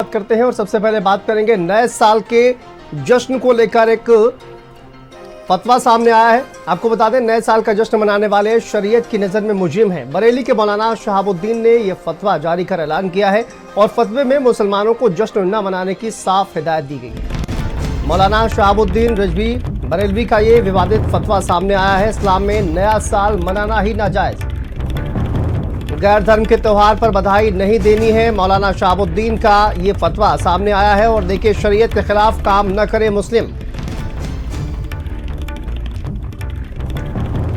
बात करते हैं और सबसे पहले बात करेंगे नए साल के जश्न को लेकर एक फतवा सामने आया है। आपको बता दें, नए साल का जश्न मनाने वाले शरीयत की नज़र में मुजरिम हैं। बरेली के मौलाना शहाबुद्दीन ने यह फतवा जारी कर ऐलान किया है और फतवे में मुसलमानों को जश्न न मनाने की साफ हिदायत दी गई है। मौलाना शहाबुद्दीन रिजवी बरेलवी का ये विवादित फतवा सामने आया है। इस्लाम में नया साल मनाना ही नाजायज, गैर धर्म के त्योहार पर बधाई नहीं देनी है। मौलाना शहाबुद्दीन का ये फतवा सामने आया है और देखिए, शरीयत के खिलाफ काम न करे मुस्लिम।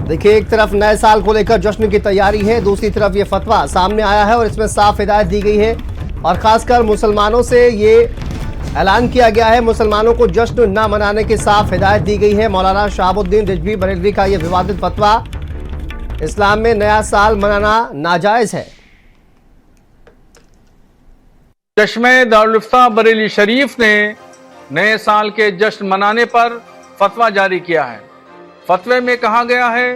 देखिए, एक तरफ नए साल को लेकर जश्न की तैयारी है, दूसरी तरफ ये फतवा सामने आया है और इसमें साफ हिदायत दी गई है और खासकर मुसलमानों से ये ऐलान किया गया है, मुसलमानों को जश्न न मनाने की साफ हिदायत दी गई है। मौलाना शहाबुद्दीन रिजवी बरेलवी का ये विवादित फतवा, इस्लाम में नया साल मनाना नाजायज है। चश्मे दारुल इफ्ता बरेली शरीफ ने नए साल के जश्न मनाने पर फतवा जारी किया है। फतवे में कहा गया है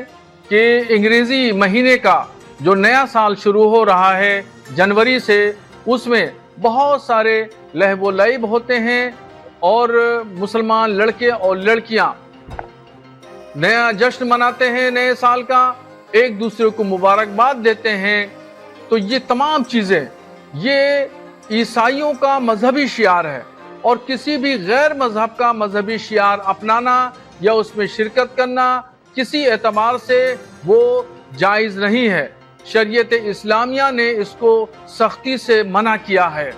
कि अंग्रेजी महीने का जो नया साल शुरू हो रहा है जनवरी से, उसमें बहुत सारे लहव लईब होते हैं और मुसलमान लड़के और लड़कियां नया जश्न मनाते हैं नए साल का, एक दूसरे को मुबारकबाद देते हैं। तो ये तमाम चीज़ें ये ईसाइयों का मजहबी शियार है और किसी भी गैर मजहब का मजहबी शियार अपनाना या उसमें शिरकत करना किसी एतबार से वो जायज़ नहीं है। शरीयत इस्लामिया ने इसको सख्ती से मना किया है।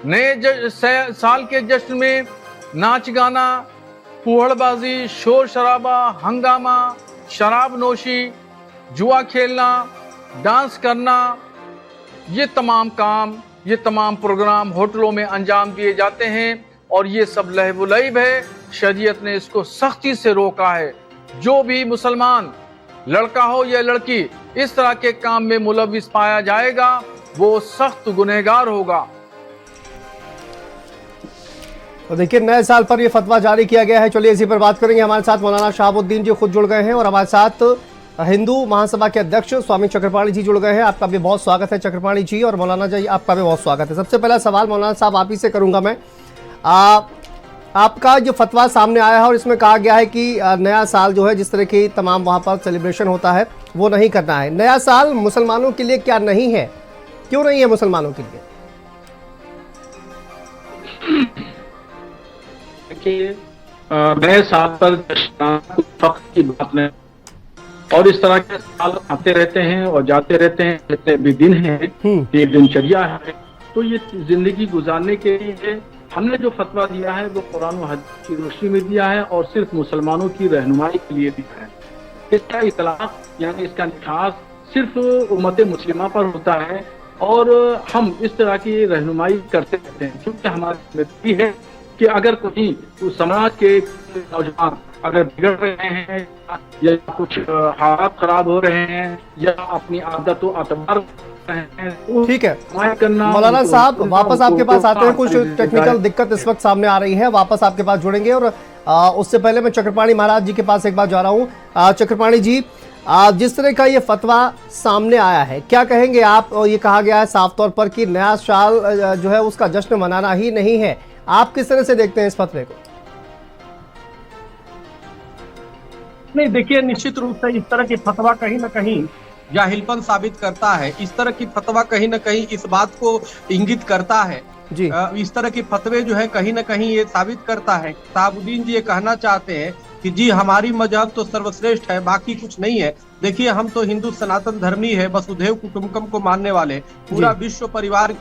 नए साल के जश्न में नाच गाना, फूहड़बाजी, शोर शराबा, हंगामा, शराब नोशी, जुआ खेलना, डांस करना, ये तमाम काम, ये तमाम प्रोग्राम होटलों में अंजाम दिए जाते हैं और ये सब लहव लईब है। शरीयत ने इसको सख्ती से रोका है। जो भी मुसलमान लड़का हो या लड़की इस तरह के काम में मुलविस पाया जाएगा वो सख्त गुनहगार होगा। तो देखिए, नए साल पर यह फतवा जारी किया गया है। चलिए इसी पर बात करेंगे। हमारे साथ मौलाना शहाबुद्दीन जी खुद जुड़ गए हैं और हमारे साथ हिंदू महासभा के अध्यक्ष स्वामी चक्रपाणी जी जुड़ गए हैं। आपका भी बहुत स्वागत है चक्रपाणी जी, और मौलाना जी आपका भी बहुत स्वागत है। सबसे पहला सवाल मौलाना साहब आप ही से करूंगा मैं। आपका जो फतवा सामने आया है और इसमें कहा गया है कि नया साल जो है, जिस तरह की तमाम वहाँ पर सेलिब्रेशन होता है, वो नहीं करना है। नया साल मुसलमानों के लिए क्या नहीं है, क्यों नहीं है मुसलमानों के लिए? देखिए, नए साल पर फख्र की बात नहीं, और इस तरह के साल आते रहते हैं और जाते रहते हैं। जितने भी दिन हैं, ये दिनचर्या है, तो ये जिंदगी गुजारने के लिए हमने जो फतवा दिया है वो कुरान और हदीस की रोशनी में दिया है और सिर्फ मुसलमानों की रहनुमाई के लिए दिया है। इसका इतलाक यानी इसका निखास सिर्फ उम्मत मुस्लिमा पर होता है और हम इस तरह की रहनुमाई करते रहते हैं, क्योंकि हमारी जिम्मेदारी है कि अगर कोई उस समाज के नौजवान अगर बिगड़ रहे हैं या कुछ हालात खराब हो रहे हैं या अपनी आदत व अतबार, ठीक है मौलाना साहब, वापस आपके पास आते हैं। कुछ टेक्निकल दिक्कत इस वक्त सामने आ रही है, वापस आपके पास जुड़ेंगे। और उससे पहले मैं चक्रपाणी महाराज जी के पास एक बार जा रहा हूँ। चक्रपाणी जी, जिस तरह का ये फतवा सामने आया है, क्या कहेंगे आप? और ये कहा गया है साफ तौर पर कि नया साल जो है उसका जश्न मनाना ही नहीं है, आप किस तरह से देखते हैं इस फतवे को? नहीं, देखिए, निश्चित रूप से इस तरह की फतवा कहीं ना कहीं जाहिलपन साबित करता है। इस तरह की फतवा कहीं ना कहीं इस बात को इंगित करता है जी। इस तरह के फतवे जो है कहीं ना कहीं ये साबित करता है, शहाबुद्दीन जी ये कहना चाहते हैं कि जी हमारी मजहब तो सर्वश्रेष्ठ है, बाकी कुछ नहीं है। देखिए, हम तो हिंदू सनातन धर्मी है, वसुधैव कुटुंबकम को मानने वाले, पूरा विश्व परिवार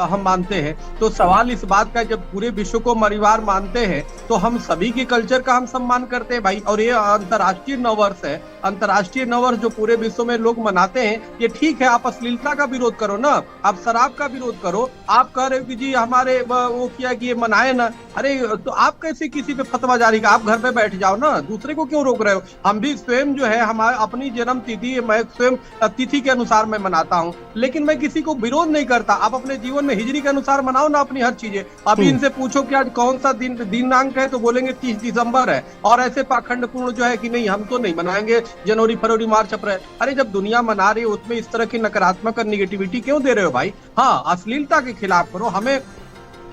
हम मानते हैं। तो सवाल इस बात का, जब पूरे विश्व को परिवार मानते हैं तो हम सभी के कल्चर का हम सम्मान करते हैं भाई। और ये अंतर्राष्ट्रीय नववर्ष है, अंतर्राष्ट्रीय नववर्ष जो पूरे विश्व में लोग मनाते हैं, ये ठीक है। आप अश्लीलता का विरोध करो ना, आप शराब का विरोध करो। आप कह रहे हो कि जी हमारे वो किया कि ये मनाए ना, अरे तो आप कैसे किसी पे फतवा जारी का? आप घर पे बैठ जाओ ना, दूसरे को क्यों रोक रहे हो? हम भी स्वयं जो है हमारे अपनी जन्म तिथि मैं स्वयं तिथि के अनुसार मैं मनाता हूं, लेकिन मैं किसी को विरोध नहीं करता। आप अपने जीवन में हिजरी के अनुसार मनाओ ना अपनी हर चीजें। अभी इनसे पूछो कि आज कौन सा दिनांक है तो बोलेंगे 30 दिसंबर है, और ऐसे पाखंडपूर्ण जो है कि नहीं हम तो नहीं मनाएंगे जनवरी फरवरी मार्च अप्रैल। अरे जब दुनिया मना रही है उसमें इस तरह की नकारात्मक और निगेटिविटी क्यों दे रहे हो भाई? हाँ, अश्लीलता के खिलाफ करो। हमें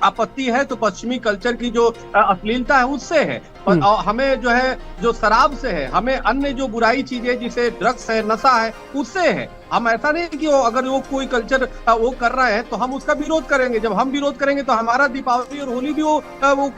आपत्ति है तो पश्चिमी कल्चर की जो अश्लीलता है उससे है, और हमें जो है जो शराब से है, हमें अन्य जो बुराई चीजें जिसे ड्रग्स है, नशा है, उससे है। हम ऐसा नहीं कि अगर वो कोई कल्चर वो कर रहा है तो हम उसका विरोध करेंगे। जब हम विरोध करेंगे तो हमारा दीपावली और होली भी वो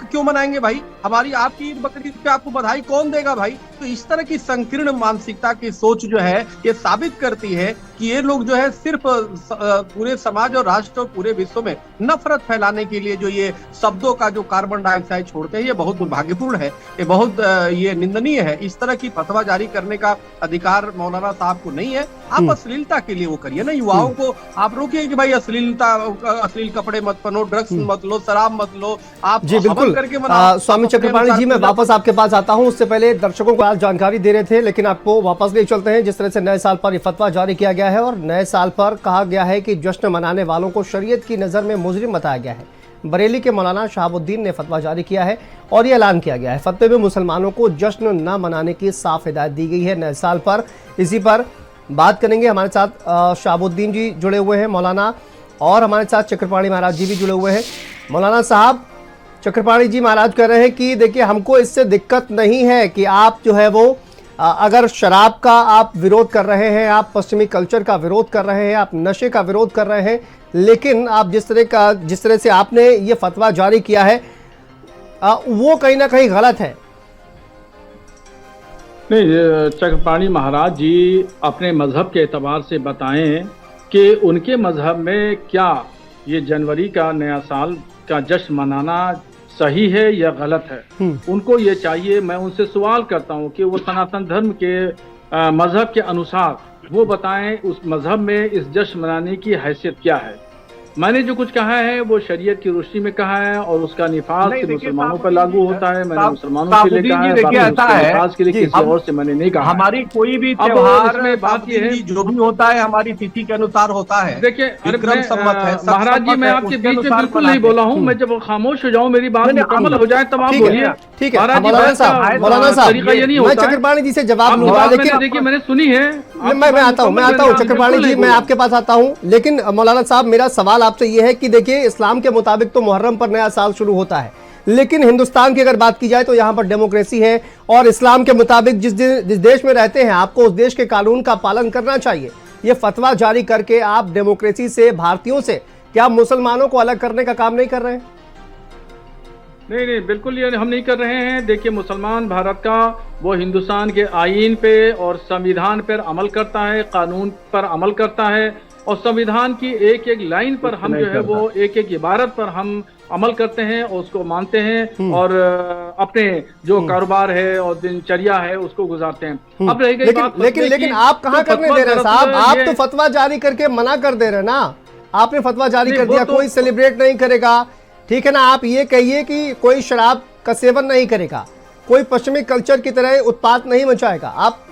क्यों मनाएंगे भाई? हमारी आपकी ईद बकरीद पे आपको बधाई कौन देगा भाई? तो इस तरह की संकीर्ण मानसिकता की सोच जो है ये साबित करती है कि ये लोग जो है सिर्फ पूरे समाज और राष्ट्र और पूरे विश्व में नफरत फैलाने के लिए जो ये शब्दों का जो कार्बन डाइऑक्साइड छोड़ते हैं, ये बहुत दुर्भाग्यपूर्ण है, ये बहुत ये निंदनीय है। इस तरह की फतवा जारी करने का अधिकार मौलाना साहब को नहीं है। आप अश्लीलता के लिए वो करिए ना, युवाओं को आप रोकिए कि भाई अश्लील कपड़े मत पहनो, ड्रग्स मत लो, शराब मत लो, आप जी बिल्कुल। स्वामी चक्रपाणी जी, मैं वापस आपके पास आता हूं, उससे पहले दर्शकों को आज जानकारी दे रहे थे, लेकिन आपको वापस ले चलते हैं। जिस तरह से नए साल पर ये फतवा जारी किया गया है और नए साल पर कहा गया है कि जश्न मनाने वालों को शरीयत की नजर में मुजरिम बताया गया है। बरेली के मौलाना शहाबुद्दीन ने फतवा जारी किया है और ये ऐलान किया गया है फतवे में मुसलमानों को जश्न न मनाने की साफ हिदायत दी गई है नए साल पर। इसी पर बात करेंगे। हमारे साथ शहाबुद्दीन जी जुड़े हुए हैं मौलाना, और हमारे साथ चक्रपाणी महाराज जी भी जुड़े हुए हैं। मौलाना साहब, चक्रपाणी जी महाराज कह रहे हैं कि देखिए हमको इससे दिक्कत नहीं है कि आप जो है वो अगर शराब का आप विरोध कर रहे हैं, आप पश्चिमी कल्चर का विरोध कर रहे हैं, आप नशे का विरोध कर रहे हैं, लेकिन आप जिस तरह से आपने ये फतवा जारी किया है वो कहीं ना कहीं गलत है। नहीं, चक्रपाणी महाराज जी अपने मजहब के एतबार से बताएं कि उनके मजहब में क्या ये जनवरी का नया साल का जश्न मनाना सही है या गलत है। उनको ये चाहिए, मैं उनसे सवाल करता हूँ कि वो सनातन धर्म के मजहब के अनुसार वो बताएं उस मजहब में इस जश्न मनाने की हैसियत क्या है। मैंने जो कुछ कहा है वो शरीयत की रोशनी में कहा है और उसका निफाज सिर्फ मुसलमानों पर लागू होता है। मैंने मुसलमानों के लिए कहा है, निफाज के लिए किसी और से मैंने नहीं कहा। हमारी कोई भी त्योहार में बात ये है जो भी होता है हमारी तिथि के अनुसार होता है। देखिए महाराज जी, मैं आपके बीच में बिल्कुल नहीं बोला हूँ। मैं जब खामोश हो जाऊँ, मेरी बात मुकम्मल हो जाए तब आप बोलिए। ठीक है मौलाना साहब, मैं चक्रपाणी जी से जवाब लूंगा, लेकिन देखिए मैंने सुनी है। मैं आता हूँ चक्रपाणी जी, मैं आपके पास आता हूँ, लेकिन मौलाना साहब मेरा सवाल आपसे ये है कि देखिए इस्लाम के मुताबिक तो मुहर्रम पर नया साल शुरू होता है, लेकिन हिंदुस्तान की अगर बात की जाए तो यहाँ पर डेमोक्रेसी है और इस्लाम के मुताबिक जिस देश में रहते हैं आपको उस देश के कानून का पालन करना चाहिए। ये फतवा जारी करके आप डेमोक्रेसी से, भारतीयों से, क्या मुसलमानों को अलग करने का काम नहीं कर रहे हैं? नहीं, बिल्कुल ये हम नहीं कर रहे हैं। देखिए मुसलमान भारत का वो हिंदुस्तान के आईन पे और संविधान पर अमल करता है, कानून पर अमल करता है और संविधान की एक एक लाइन पर हम जो है वो एक एक इबारत पर हम अमल करते हैं और उसको मानते हैं और अपने जो कारोबार है और दिनचर्या है उसको गुजारते हैं। अब रह गई बात, लेकिन आप कहाँ करने दे रहे हैं साहब? आप तो फतवा जारी करके मना कर दे रहे हैं ना। आपने फतवा जारी कर दिया, कोई सेलिब्रेट नहीं करेगा, ठीक है ना। आप ये कहिए कि कोई शराब का सेवन नहीं करेगा, कोई पश्चिमी कल्चर की तरह उत्पात नहीं मचाएगा,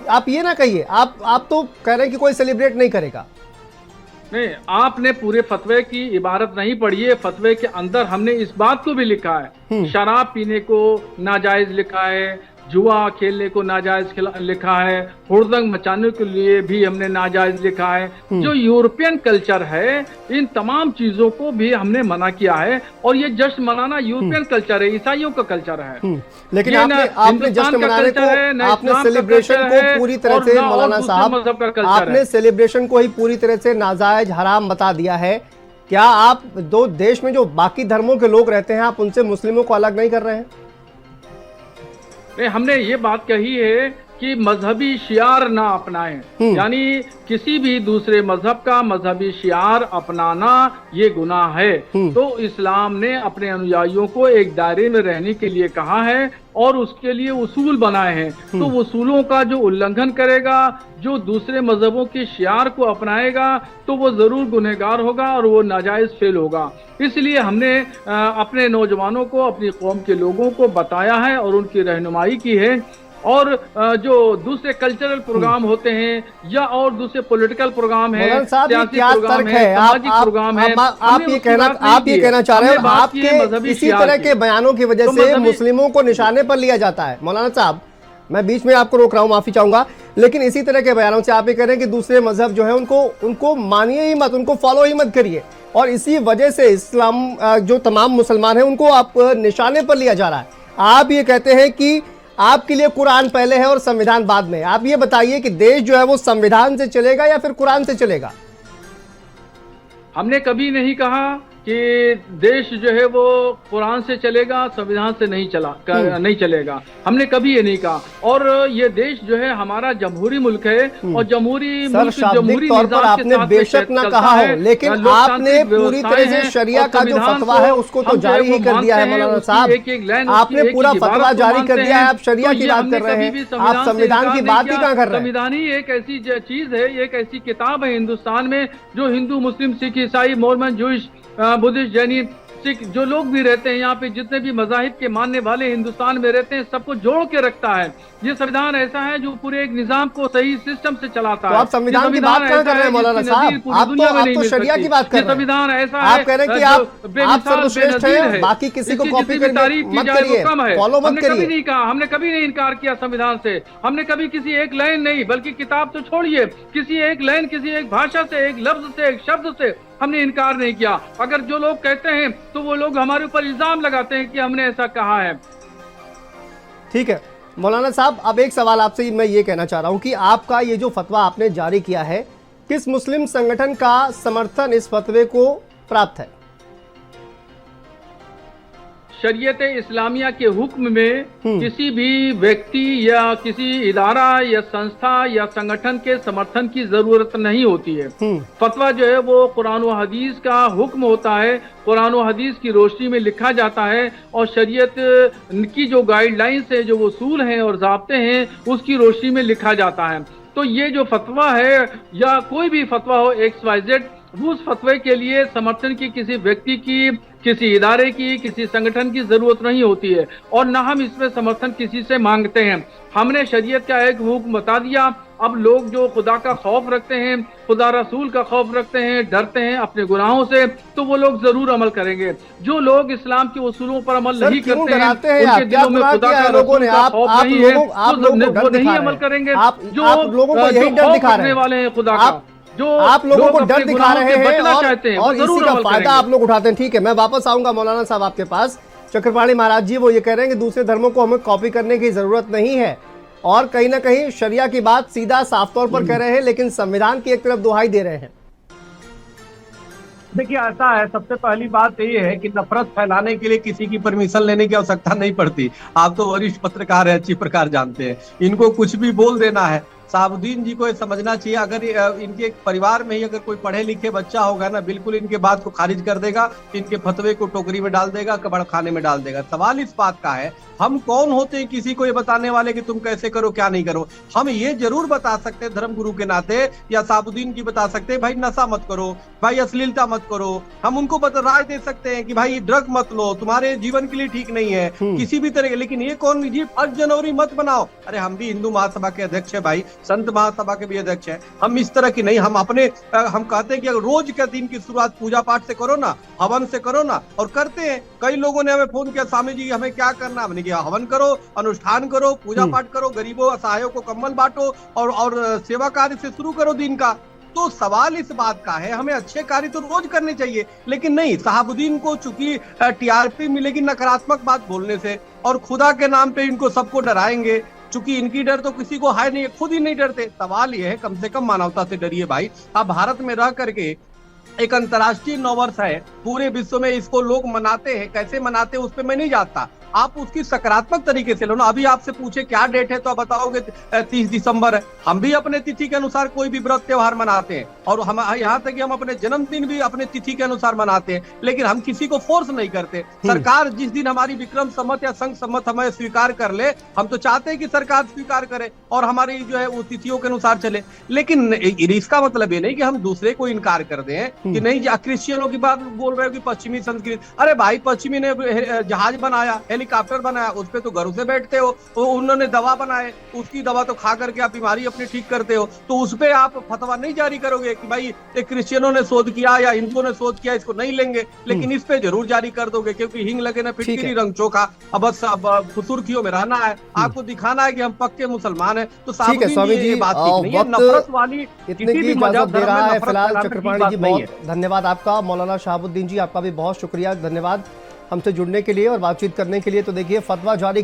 आप ये ना कहिए। आप तो कह रहे हैं कि कोई सेलिब्रेट नहीं करेगा। नहीं, आपने पूरे फतवे की इबारत नहीं पढ़ी है। फतवे के अंदर हमने इस बात को भी लिखा है, शराब पीने को नाजायज लिखा है, जुआ खेलने को नाजायज लिखा है, हुड़दंग मचाने के लिए भी हमने नाजायज लिखा है। जो यूरोपियन कल्चर है इन तमाम चीजों को भी हमने मना किया है और ये जश्न मनाना यूरोपियन कल्चर है, ईसाइयों का कल्चर है। लेकिन आपने जश्न मनाने को, आपने सेलिब्रेशन को पूरी तरह से, मौलाना साहब आपने सेलिब्रेशन को ही पूरी तरह से नाजायज, हराम बता दिया है। क्या आप दो देश में जो बाकी धर्मों के लोग रहते हैं आप उनसे मुस्लिमों को अलग नहीं कर रहे हैं? हमने ये बात कही है कि मजहबी शियार ना अपनाएं, यानी किसी भी दूसरे मजहब का मजहबी शियार अपनाना ये गुनाह है। तो इस्लाम ने अपने अनुयायियों को एक दायरे में रहने के लिए कहा है और उसके लिए उसूल बनाए हैं। तो उसूलों का जो उल्लंघन करेगा, जो दूसरे मजहबों के शियार को अपनाएगा तो वो जरूर गुनहगार होगा और वो नाजायज फेल होगा। इसलिए हमने अपने नौजवानों को, अपनी कौम के लोगों को बताया है और उनकी रहनुमाई की है। और जो दूसरे कल्चरल प्रोग्राम होते हैं या और दूसरे पॉलिटिकल प्रोग्राम है, सियासी प्रोग्राम है, सामाजिक प्रोग्राम है, आप ये कहना चाह रहे हो आपके इसी तरह के बयानों की वजह से मुस्लिमों को निशाने पर लिया जाता है। मौलाना साहब, मैं बीच में आपको रोक रहा हूं, माफी चाहूंगा, लेकिन इसी तरह के बयानों से आप ये कह रहे हैं कि दूसरे मजहब जो है उनको मानिए ही मत, उनको फॉलो ही मत करिए, और इसी वजह से इस्लाम जो तमाम मुसलमान हैं उनको आप निशाने पर लिया जा रहा है। आप ये कहते हैं कि आपके लिए कुरान पहले है और संविधान बाद में। आप ये बताइए कि देश जो है वो संविधान से चलेगा या फिर कुरान से चलेगा? हमने कभी नहीं कहा कि देश जो है वो कुरान से चलेगा, संविधान से नहीं नहीं चलेगा। हमने कभी ये नहीं कहा। और ये देश जो है हमारा जमहूरी मुल्क है, और जमहूरी मुल्क जमहूरी तौर पर आपने बेशक ना कहा हो, लेकिन आपने पूरी तरह से शरिया का जो फतवा है उसको तो जारी ही कर दिया है मौलाना साहब। आपने पूरा फतवा जारी कर दिया है, आप शरिया की बात कर रहे हैं, आप संविधान की बात ही कहाँ कर रहे हैं? संविधान ही एक ऐसी चीज है, एक ऐसी किताब है हिंदुस्तान में जो हिंदू, मुस्लिम, सिख, ईसाई, मोरमन, जूइश, बुद्धिस्ट, जैनी, सिख जो लोग भी रहते हैं यहाँ पे, जितने भी मजाहिब के मानने वाले हिंदुस्तान में रहते हैं, सबको जोड़ के रखता है। ये संविधान ऐसा है जो पूरे एक निजाम को सही सिस्टम से चलाता है। तो आप संविधान की बात क्यों कर रहे हैं मौलाना साहब? आप तो शरिया की बात कर रहे हैं। संविधान ऐसा है, आप कह रहे हैं कि आप सर्वश्रेष्ठ हैं, बाकी किसी को कॉपी मत करिए, फॉलो मत करिए। कभी नहीं कहा, हमने कभी नहीं इनकार किया संविधान से। हमने कभी किसी एक लाइन नहीं, बल्कि किताब तो छोड़िए, किसी एक लाइन, किसी एक भाषा से, एक लफ्ज से, एक शब्द से हमने इनकार नहीं किया। अगर जो लोग कहते हैं तो वो लोग हमारे ऊपर इल्जाम लगाते हैं कि हमने ऐसा कहा है। ठीक है मौलाना साहब, अब एक सवाल आपसे मैं ये कहना चाह रहा हूं कि आपका ये जो फतवा आपने जारी किया है, किस मुस्लिम संगठन का समर्थन इस फतवे को प्राप्त है? शरीयत इस्लामिया के हुक्म में किसी भी व्यक्ति या किसी इदारा या संस्था या संगठन के समर्थन की जरूरत नहीं होती है। फतवा जो है वो कुरान व हदीस का हुक्म होता है, कुरान व हदीस की रोशनी में लिखा जाता है, और शरीयत की जो गाइडलाइंस है, जो उसूल हैं और ज़ाब्ते हैं, उसकी रोशनी में लिखा जाता है। तो ये जो फतवा है या कोई भी फतवा हो XYZ, उस फतवे के लिए समर्थन की किसी व्यक्ति की, किसी इदारे की, किसी संगठन की जरूरत नहीं होती है, और न हम इसमें समर्थन किसी से मांगते हैं। हमने शरीयत का एक हुक्म बता दिया। अब लोग जो खुदा का खौफ रखते हैं, खुदा रसूल का खौफ रखते हैं, डरते हैं अपने गुनाहों से, तो वो लोग जरूर अमल करेंगे। जो लोग इस्लाम के उसूलों पर अमल नहीं करते हैं, उनके दिलों में खुदा का रसूल का खौफ नहीं है, वो नहीं अमल करेंगे। जो लोगों को यही डर दिखाने वाले हैं खुदा का, जो आप लोगों को डर दिखा रहे हैं और इसी का फायदा आप लोग उठाते हैं। ठीक है, मैं वापस आऊंगा मौलाना साहब आपके पास। चक्रपाणी महाराज जी वो ये कह रहे हैं कि दूसरे धर्मों को हमें कॉपी करने की जरूरत नहीं है, और कहीं ना कहीं शरिया की बात सीधा साफ तौर पर कह रहे हैं, लेकिन संविधान की एक तरफ दुहाई दे रहे हैं। देखिए ऐसा है, सबसे पहली बात ये है कि नफरत फैलाने के लिए किसी की परमिशन लेने की आवश्यकता नहीं पड़ती। आप तो वरिष्ठ पत्रकार हैं, अच्छी प्रकार जानते हैं, इनको कुछ भी बोल देना है। साबुद्दीन जी को ये समझना चाहिए, अगर इनके परिवार में ही अगर कोई पढ़े लिखे बच्चा होगा ना, बिल्कुल इनके बात को खारिज कर देगा, इनके फतवे को टोकरी में डाल देगा, कबाड़ खाने में डाल देगा। सवाल इस बात का है, हम कौन होते हैं किसी को ये बताने वाले कि तुम कैसे करो क्या नहीं करो। हम ये जरूर बता सकते हैं धर्म गुरु के नाते, या साबुद्दीन की बता सकते हैं भाई नशा मत करो, भाई अश्लीलता मत करो। हम उनको राय दे सकते हैं कि भाई ड्रग मत लो, तुम्हारे जीवन के लिए ठीक नहीं है किसी भी तरह के। लेकिन ये कौन, ये 1 जनवरी मत बनाओ। अरे हम भी हिंदू महासभा के अध्यक्ष है भाई, संत महासभा के भी अध्यक्ष है। हम इस तरह की नहीं, हम कहते हैं कि अगर रोज के दिन की शुरुआत पूजा पाठ से करो ना, हवन से करो ना, और करते हैं। कई लोगों ने हमें फोन किया, स्वामी जी हमें क्या करना, हमने कहा हवन करो, अनुष्ठान करो, पूजा पाठ करो, गरीबों असहायों को कंबल बांटो, और सेवा कार्य से शुरू करो दिन का। तो सवाल इस बात का है, हमें अच्छे कार्य तो रोज करने चाहिए, लेकिन नहीं, साहबुद्दीन को चूंकि टीआरपी मिलेगी नकारात्मक बात बोलने से, और खुदा के नाम पे इनको सबको डराएंगे, चूंकि इनकी डर तो किसी को है नहीं, खुद ही नहीं डरते। सवाल यह है, कम से कम मानवता से डरिए भाई। आप भारत में रह करके, एक अंतर्राष्ट्रीय नववर्ष है, पूरे विश्व में इसको लोग मनाते हैं, कैसे मनाते हैं उस पर मैं नहीं जानता। आप उसकी सकारात्मक तरीके से लो ना। अभी आपसे पूछे क्या डेट है तो आप बताओगे 30 दिसंबर है। हम भी अपने तिथि के अनुसार कोई भी व्रत त्योहार मनाते हैं, और हम यहाँ तक कि हम अपने जन्मदिन भी अपने तिथि के अनुसार मनाते हैं, लेकिन हम किसी को फोर्स नहीं करते। सरकार जिस दिन हमारी विक्रम सम्मत या संघ सम्मत हमें स्वीकार कर ले, हम तो चाहते हैं कि सरकार स्वीकार करे और हमारी जो है वो तिथियों के अनुसार चले। लेकिन इसका मतलब ये नहीं कि हम दूसरे को इनकार कर दें कि नहीं। क्रिश्चियनों की बात बोल रहे हो कि पश्चिमी संस्कृति, अरे भाई पश्चिमी ने जहाज बनाया, हेलीकॉप्टर बनाया, उस पे तो घरों से बैठते हो। उन्होंने दवा बनाए, उसकी दवा तो खा करके आप बीमारी अपनी ठीक करते हो, तो उस पे आप फतवा नहीं जारी करोगे कि भाई क्रिश्चियनों ने शोध किया या हिंदुओं ने शोध किया, इसको नहीं लेंगे, लेकिन इस पे जरूर जारी कर दोगे, क्योंकि हिंग लगे ना फिटकिरी रंग चोखा। अब बस सुर्खियों में रहना है, आपको दिखाना है कि हम पक्के मुसलमान हैं। तो ठीक है स्वामी जी, बात नहीं है, नफरत वाली इतने की इजाजत दे रहा है फिलहाल चक्रपाणी जी। बहुत धन्यवाद आपका। मौलाना शहाबुद्दीन जी, आपका भी बहुत शुक्रिया, धन्यवाद हमसे जुड़ने के लिए और बातचीत करने के लिए। तो देखिए, फतवा जारी